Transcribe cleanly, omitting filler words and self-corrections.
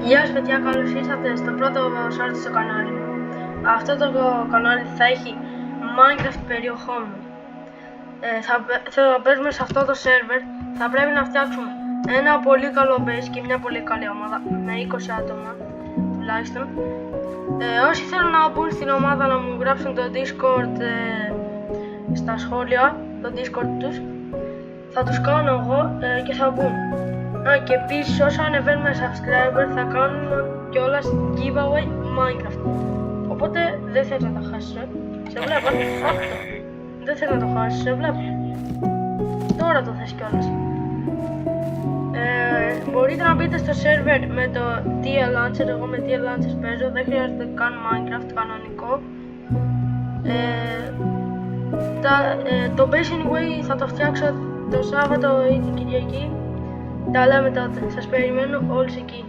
Γεια σας παιδιά, καλώς ήρθατε στο πρώτο short στο κανάλι μου. Αυτό το κανάλι θα έχει Minecraft περιοχών μου. Θα παίζουμε σε αυτό το server. Θα πρέπει να φτιάξουμε ένα πολύ καλό base και μια πολύ καλή ομάδα με 20 άτομα τουλάχιστον. Όσοι θέλουν να μπουν στην ομάδα να μου γράψουν το Discord στα σχόλια, το Discord τους, θα τους κάνω εγώ και θα μπουν. Και επίσης όσο ανεβαίνουμε subscriber θα κάνουμε κιόλας giveaway Minecraft. Οπότε δεν θες να το χάσεις, σε βλέπω, δεν θες να το χάσεις, σε βλέπω. Τώρα το θες κιόλας. Μπορείτε να μπείτε στο server με το TL Launcher, εγώ με TL Launcher παίζω, δεν χρειάζεται καν Minecraft κανονικό. Το base anyway θα το φτιάξω το Σάββατο ή την Κυριακή. Τα λέμε τότε, σας περιμένω όλους εκεί.